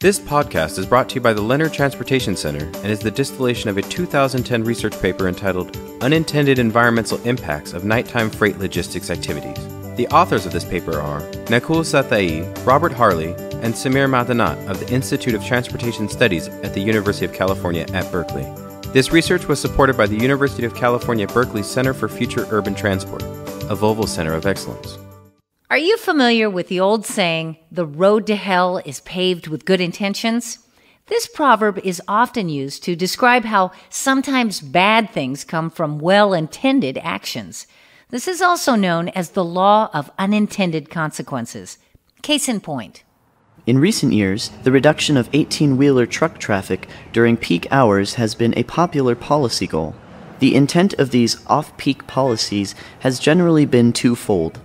This podcast is brought to you by the Leonard Transportation Center and is the distillation of a 2010 research paper entitled Unintended Environmental Impacts of Nighttime Freight Logistics Activities. The authors of this paper are Nakul Sathai, Robert Harley, and Samir Madanat of the Institute of Transportation Studies at the University of California at Berkeley. This research was supported by the University of California Berkeley Center for Future Urban Transport, a Volvo Center of Excellence. Are you familiar with the old saying, the road to hell is paved with good intentions? This proverb is often used to describe how sometimes bad things come from well-intended actions. This is also known as the law of unintended consequences. Case in point. In recent years, the reduction of 18-wheeler truck traffic during peak hours has been a popular policy goal. The intent of these off-peak policies has generally been twofold.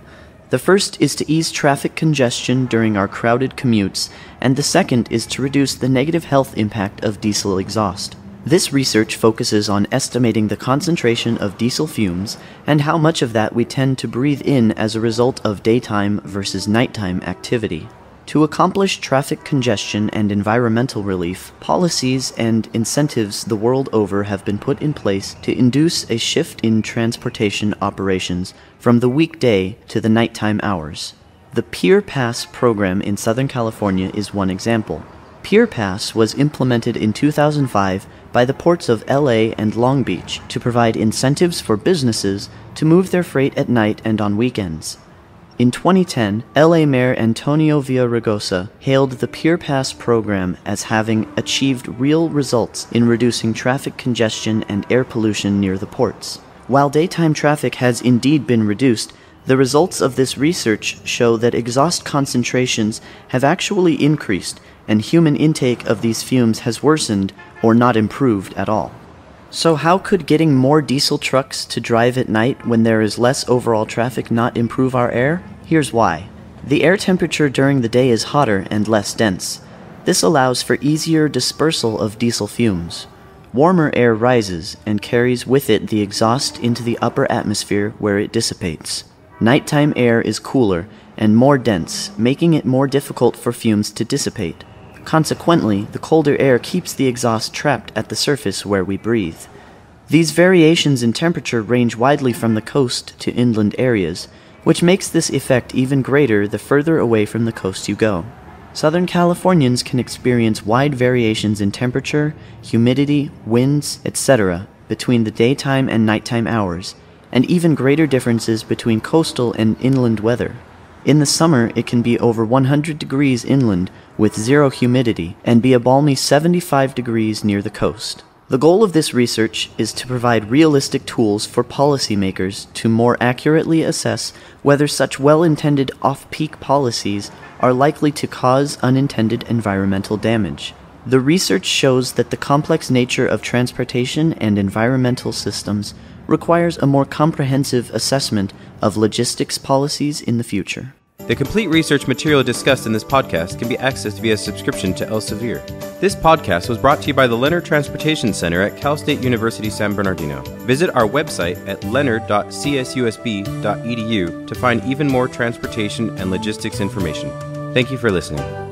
The first is to ease traffic congestion during our crowded commutes, and the second is to reduce the negative health impact of diesel exhaust. This research focuses on estimating the concentration of diesel fumes and how much of that we tend to breathe in as a result of daytime versus nighttime activity. To accomplish traffic congestion and environmental relief, policies and incentives the world over have been put in place to induce a shift in transportation operations from the weekday to the nighttime hours. The Pier Pass program in Southern California is one example. Pier Pass was implemented in 2005 by the ports of LA and Long Beach to provide incentives for businesses to move their freight at night and on weekends. In 2010, LA Mayor Antonio Villaraigosa hailed the Pier Pass program as having achieved real results in reducing traffic congestion and air pollution near the ports. While daytime traffic has indeed been reduced, the results of this research show that exhaust concentrations have actually increased and human intake of these fumes has worsened or not improved at all. So how could getting more diesel trucks to drive at night when there is less overall traffic not improve our air? Here's why. The air temperature during the day is hotter and less dense. This allows for easier dispersal of diesel fumes. Warmer air rises and carries with it the exhaust into the upper atmosphere where it dissipates. Nighttime air is cooler and more dense, making it more difficult for fumes to dissipate. Consequently, the colder air keeps the exhaust trapped at the surface where we breathe. These variations in temperature range widely from the coast to inland areas, which makes this effect even greater the further away from the coast you go. Southern Californians can experience wide variations in temperature, humidity, winds, etc. between the daytime and nighttime hours, and even greater differences between coastal and inland weather. In the summer, it can be over 100 degrees inland with zero humidity and be a balmy 75 degrees near the coast. The goal of this research is to provide realistic tools for policymakers to more accurately assess whether such well-intended off-peak policies are likely to cause unintended environmental damage. The research shows that the complex nature of transportation and environmental systems requires a more comprehensive assessment of logistics policies in the future. The complete research material discussed in this podcast can be accessed via subscription to Elsevier. This podcast was brought to you by the Leonard Transportation Center at Cal State University San Bernardino. Visit our website at leonard.csusb.edu to find even more transportation and logistics information. Thank you for listening.